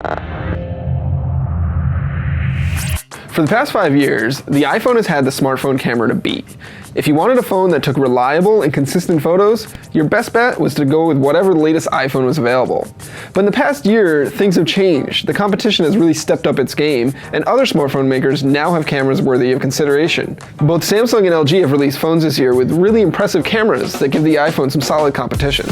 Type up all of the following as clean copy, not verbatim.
For the past 5 years, the iPhone has had the smartphone camera to beat. If you wanted a phone that took reliable and consistent photos, your best bet was to go with whatever the latest iPhone was available. But in the past year, things have changed. The competition has really stepped up its game, and other smartphone makers now have cameras worthy of consideration. Both Samsung and LG have released phones this year with really impressive cameras that give the iPhone some solid competition.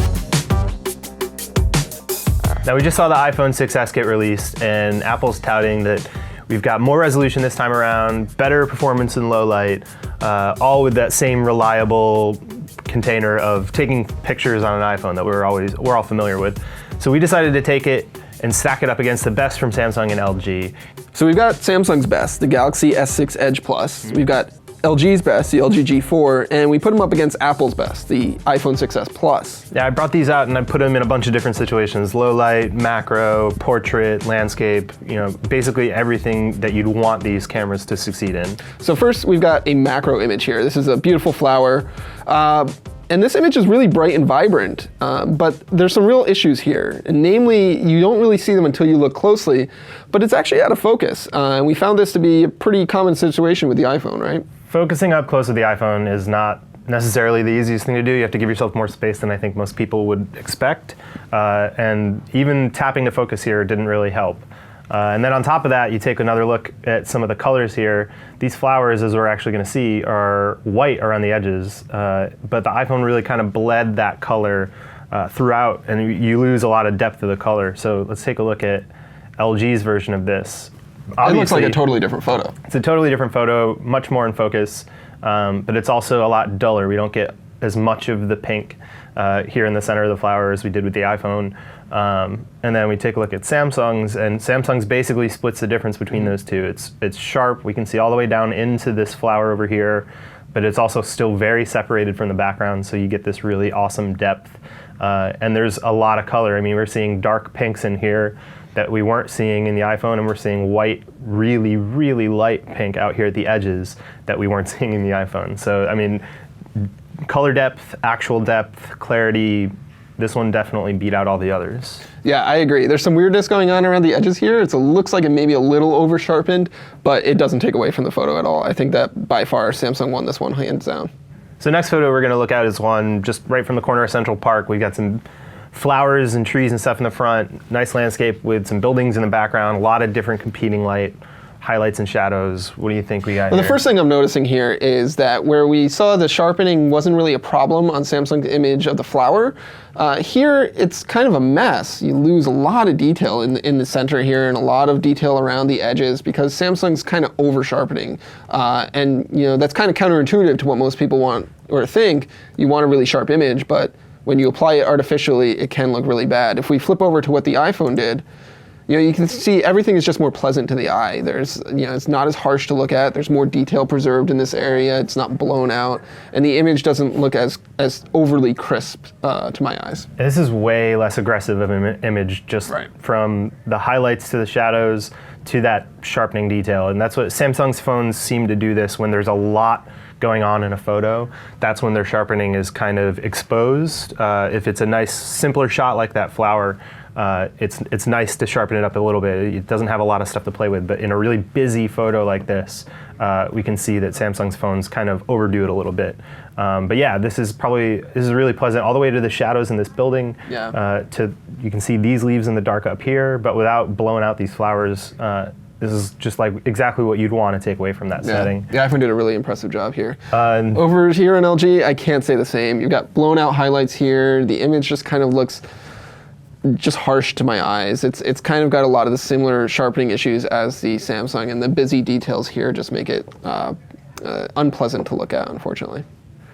Now we just saw the iPhone 6s get released, and Apple's touting that we've got more resolution this time around, better performance in low light, all with that same reliable container of taking pictures on an iPhone that we're all familiar with. So we decided to take it and stack it up against the best from Samsung and LG. So we've got Samsung's best, the Galaxy S6 Edge Plus. We've got LG's best, the LG G4, and we put them up against Apple's best, the iPhone 6s Plus. Yeah, I brought these out and I put them in a bunch of different situations: low light, macro, portrait, landscape, basically everything that you'd want these cameras to succeed in. So first, we've got a macro image here. This is a beautiful flower. And this image is really bright and vibrant, but there's some real issues here. And namely, you don't really see them until you look closely, but it's actually out of focus. And we found this to be a pretty common situation with the iPhone, right? Focusing up close with the iPhone is not necessarily the easiest thing to do. You have to give yourself more space than I think most people would expect. And even tapping to focus here didn't really help. And then on top of that, you take another look at some of the colors here. These flowers, as we're actually going to see, are white around the edges, but the iPhone really kind of bled that color throughout, and you lose a lot of depth of the color. So let's take a look at LG's version of this. Obviously, it looks like a totally different photo. It's a totally different photo, much more in focus, but it's also a lot duller. We don't get as much of the pink here in the center of the flower as we did with the iPhone. And then we take a look at Samsung's, and Samsung's basically splits the difference between those two. It's sharp. We can see all the way down into this flower over here, but it's also still very separated from the background, so you get this really awesome depth. And there's a lot of color. I mean, we're seeing dark pinks in here that we weren't seeing in the iPhone, and we're seeing white, really, really light pink out here at the edges that we weren't seeing in the iPhone. So, I mean, color depth, actual depth, clarity, this one definitely beat out all the others. Yeah, I agree. There's some weirdness going on around the edges here. It looks like it may be a little over sharpened, but it doesn't take away from the photo at all. I think that by far Samsung won this one hands down. So next photo we're going to look at is one just right from the corner of Central Park. We've got some flowers and trees and stuff in the front, nice landscape with some buildings in the background, a lot of different competing light, highlights and shadows. What do you think we got here? The first thing I'm noticing here is that where we saw the sharpening wasn't really a problem on Samsung's image of the flower, here it's kind of a mess. You lose a lot of detail in the center here and a lot of detail around the edges because Samsung's kind of over sharpening. And that's kind of counterintuitive to what most people want or think. You want a really sharp image, but when you apply it artificially, it can look really bad. If we flip over to what the iPhone did, you can see everything is just more pleasant to the eye. There's, it's not as harsh to look at. There's more detail preserved in this area. It's not blown out, and the image doesn't look as overly crisp to my eyes. This is way less aggressive of an image, just from the highlights to the shadows to that sharpening detail, and that's what Samsung's phones seem to do. This when there's a lot going on in a photo, that's when their sharpening is kind of exposed. If it's a nice, simpler shot like that flower, it's nice to sharpen it up a little bit. It doesn't have a lot of stuff to play with, but in a really busy photo like this, we can see that Samsung's phones kind of overdo it a little bit. But yeah, this is really pleasant all the way to the shadows in this building. Yeah. You can see these leaves in the dark up here, but without blowing out these flowers. This is just like exactly what you'd want to take away from that setting. The iPhone did a really impressive job here. Over here on LG, I can't say the same. You've got blown out highlights here. The image just kind of looks just harsh to my eyes. It's kind of got a lot of the similar sharpening issues as the Samsung, and the busy details here just make it unpleasant to look at, unfortunately.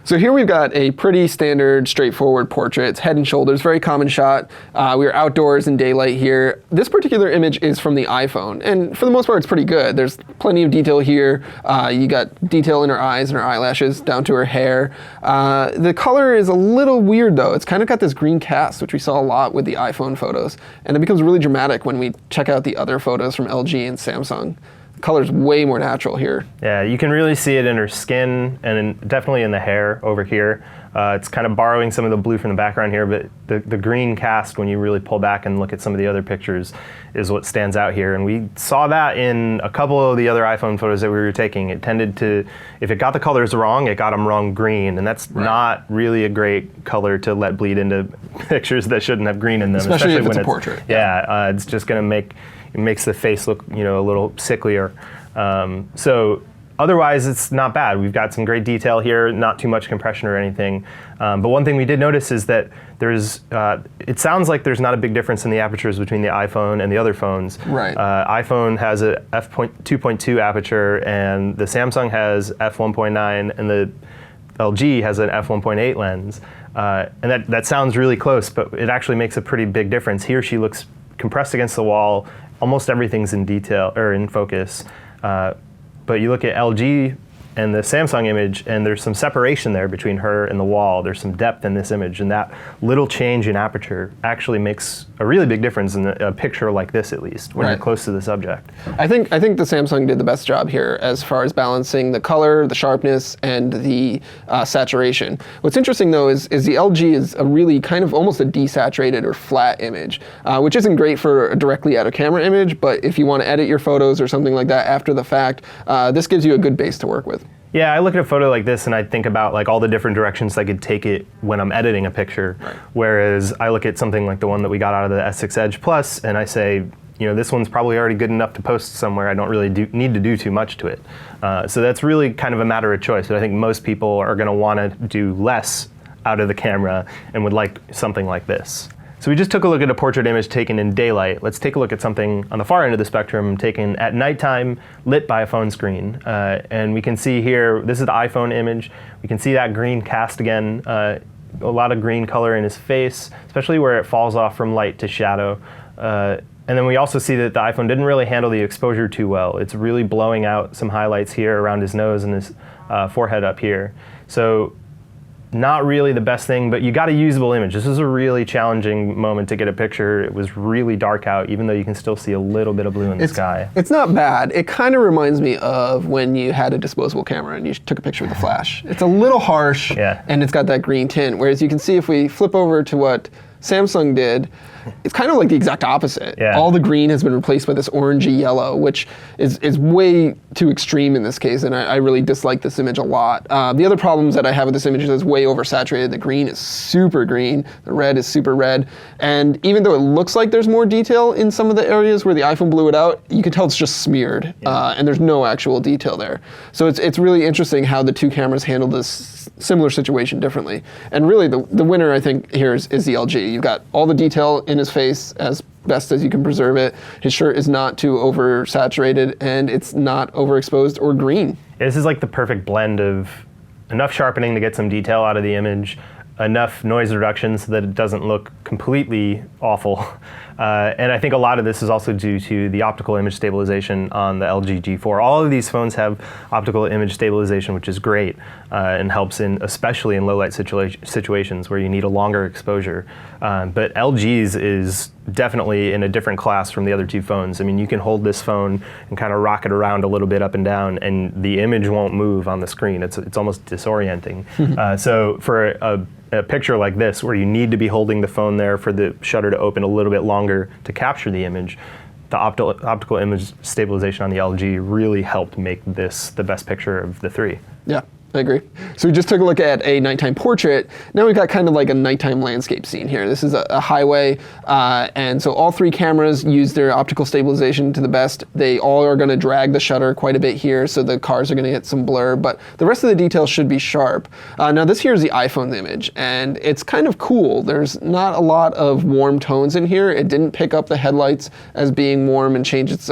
So here we've got a pretty standard, straightforward portrait. It's head and shoulders, very common shot. We are outdoors in daylight here. This particular image is from the iPhone, and for the most part, it's pretty good. There's plenty of detail here. You got detail in her eyes and her eyelashes, down to her hair. The color is a little weird, though. It's kind of got this green cast, which we saw a lot with the iPhone photos, and it becomes really dramatic when we check out the other photos from LG and Samsung. Color's way more natural here. Yeah, you can really see it in her skin and definitely in the hair over here. It's kind of borrowing some of the blue from the background here, but the green cast, when you really pull back and look at some of the other pictures, is what stands out here. And we saw that in a couple of the other iPhone photos that we were taking. It tended to, if it got the colors wrong, it got them wrong green. And that's not really a great color to let bleed into pictures that shouldn't have green in them. Especially if it's a portrait. Yeah, it's just going to it makes the face look, a little sicklier. So otherwise, it's not bad. We've got some great detail here, not too much compression or anything. But one thing we did notice is that it sounds like there's not a big difference in the apertures between the iPhone and the other phones. Right. iPhone has a f2.2 aperture, and the Samsung has f1.9, and the LG has an f1.8 lens. And that sounds really close, but it actually makes a pretty big difference. Here she looks compressed against the wall. Almost everything's in detail or in focus. But you look at LG and the Samsung image, and there's some separation there between her and the wall. There's some depth in this image, and that little change in aperture actually makes a really big difference in a picture like this, at least, when you're close to the subject. I think the Samsung did the best job here as far as balancing the color, the sharpness, and the saturation. What's interesting, though, is the LG is a really kind of almost a desaturated or flat image, which isn't great for a directly out of camera image, but if you want to edit your photos or something like that after the fact, this gives you a good base to work with. Yeah, I look at a photo like this and I think about all the different directions I could take it when I'm editing a picture. Right. Whereas I look at something like the one that we got out of the S6 Edge Plus and I say, this one's probably already good enough to post somewhere. I don't really need to do too much to it. So that's really kind of a matter of choice. But I think most people are going to want to do less out of the camera and would like something like this. So we just took a look at a portrait image taken in daylight. Let's take a look at something on the far end of the spectrum taken at nighttime, lit by a phone screen. And we can see here, this is the iPhone image. We can see that green cast again, a lot of green color in his face, especially where it falls off from light to shadow. And then we also see that the iPhone didn't really handle the exposure too well. It's really blowing out some highlights here around his nose and his forehead up here. So not really the best thing, but you got a usable image. This is a really challenging moment to get a picture. It was really dark out, even though you can still see a little bit of blue in the sky. It's not bad. It kind of reminds me of when you had a disposable camera and you took a picture with a flash. It's a little harsh, and it's got that green tint, whereas you can see if we flip over to what Samsung did, it's kind of like the exact opposite. Yeah. All the green has been replaced by this orangey yellow, which is way too extreme in this case, and I really dislike this image a lot. The other problems that I have with this image is it's way oversaturated. The green is super green, the red is super red, and even though it looks like there's more detail in some of the areas where the iPhone blew it out, you can tell it's just smeared, and there's no actual detail there. So it's really interesting how the two cameras handle this similar situation differently. And really the winner, I think, here is the LG. You've got all the detail in his face as best as you can preserve it. His shirt is not too oversaturated, and it's not overexposed or green. This is like the perfect blend of enough sharpening to get some detail out of the image, enough noise reduction so that it doesn't look completely awful. And I think a lot of this is also due to the optical image stabilization on the LG G4. All of these phones have optical image stabilization, which is great and helps especially in low light situations where you need a longer exposure. But LG's is definitely in a different class from the other two phones. I mean, you can hold this phone and kind of rock it around a little bit up and down, and the image won't move on the screen. It's almost disorienting. So for a picture like this, where you need to be holding the phone there for the shutter to open a little bit longer to capture the image, the optical image stabilization on the LG really helped make this the best picture of the three. Yeah, I agree. So we just took a look at a nighttime portrait. Now we've got kind of like a nighttime landscape scene here. This is a highway, and so all three cameras use their optical stabilization to the best. They all are going to drag the shutter quite a bit here, so the cars are going to get some blur, but the rest of the details should be sharp. Now this here is the iPhone image, and it's kind of cool. There's not a lot of warm tones in here. It didn't pick up the headlights as being warm and change its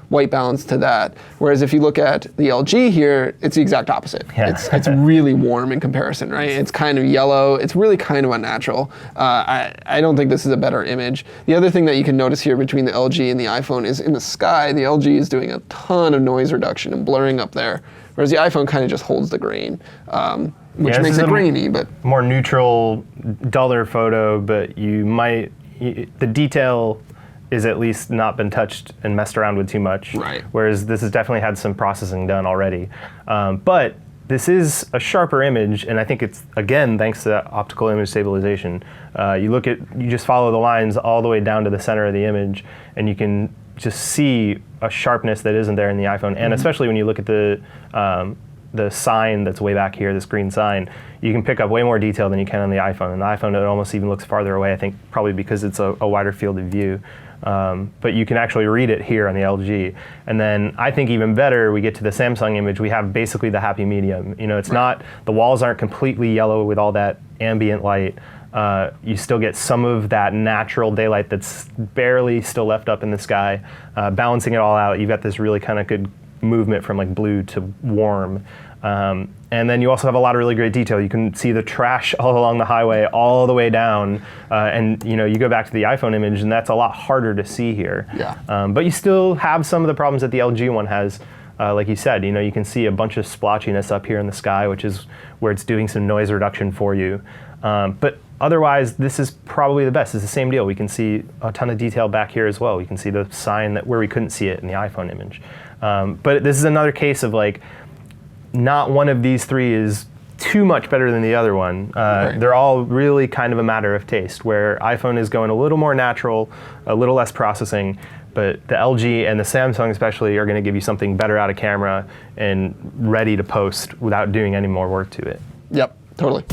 white balance to that. Whereas if you look at the LG here, it's the exact opposite. Yeah. It's really warm in comparison, right? It's kind of yellow. It's really kind of unnatural. I don't think this is a better image. The other thing that you can notice here between the LG and the iPhone is in the sky, the LG is doing a ton of noise reduction and blurring up there, whereas the iPhone kind of just holds the grain, which makes it grainy. But more neutral, duller photo, but the detail is at least not been touched and messed around with too much. Right. Whereas this has definitely had some processing done already. But this is a sharper image, and I think it's, again, thanks to that optical image stabilization. You just follow the lines all the way down to the center of the image, and you can just see a sharpness that isn't there in the iPhone. And especially when you look at the sign that's way back here, this green sign, you can pick up way more detail than you can on the iPhone. And the iPhone, it almost even looks farther away, I think probably because it's a wider field of view. But you can actually read it here on the LG. And then I think even better, we get to the Samsung image, we have basically the happy medium. You know, it's not, the walls aren't completely yellow with all that ambient light. You still get some of that natural daylight that's barely still left up in the sky. Balancing it all out, you've got this really kind of good movement from like blue to warm. And then you also have a lot of really great detail. You can see the trash all along the highway, all the way down. And you know, you go back to the iPhone image, and that's a lot harder to see here. Yeah. But you still have some of the problems that the LG one has. Like you said, you know, you can see a bunch of splotchiness up here in the sky, which is where it's doing some noise reduction for you. But otherwise, this is probably the best. It's the same deal. We can see a ton of detail back here as well. We can see the sign where we couldn't see it in the iPhone image. But this is another case of like, not one of these three is too much better than the other one. Right. They're all really kind of a matter of taste, where iPhone is going a little more natural, a little less processing, but the LG and the Samsung especially are going to give you something better out of camera and ready to post without doing any more work to it. Yep, totally.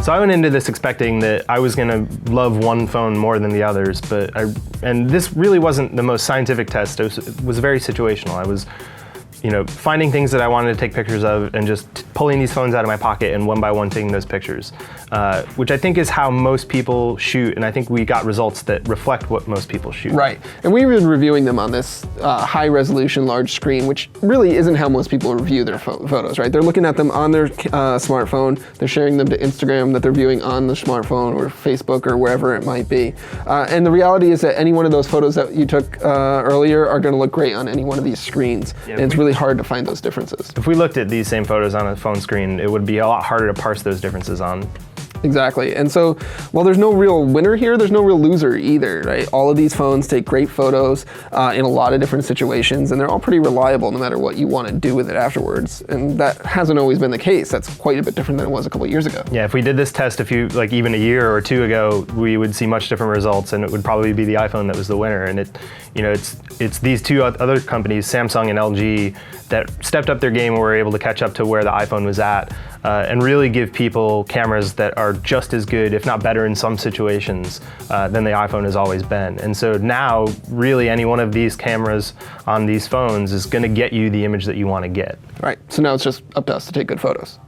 So I went into this expecting that I was going to love one phone more than the others, and this really wasn't the most scientific test. It was very situational. I was, you know, finding things that I wanted to take pictures of and just pulling these phones out of my pocket and one by one taking those pictures, which I think is how most people shoot, and I think we got results that reflect what most people shoot. Right, and we've been reviewing them on this high resolution, large screen, which really isn't how most people review their photos, right? They're looking at them on their smartphone, they're sharing them to Instagram that they're viewing on the smartphone or Facebook or wherever it might be. And the reality is that any one of those photos that you took earlier are gonna look great on any one of these screens. Yeah, and it's really hard to find those differences. If we looked at these same photos on a phone screen, it would be a lot harder to parse those differences on. Exactly, and so while there's no real winner here, there's no real loser either, right? All of these phones take great photos in a lot of different situations, and they're all pretty reliable no matter what you want to do with it afterwards. And that hasn't always been the case. That's quite a bit different than it was a couple of years ago. Yeah, if we did this test even a year or two ago, we would see much different results, and it would probably be the iPhone that was the winner. And it's these two other companies, Samsung and LG, that stepped up their game and were able to catch up to where the iPhone was at, and really give people cameras that are just as good, if not better in some situations, than the iPhone has always been. And so now, really any one of these cameras on these phones is gonna get you the image that you wanna get. Right, so now it's just up to us to take good photos.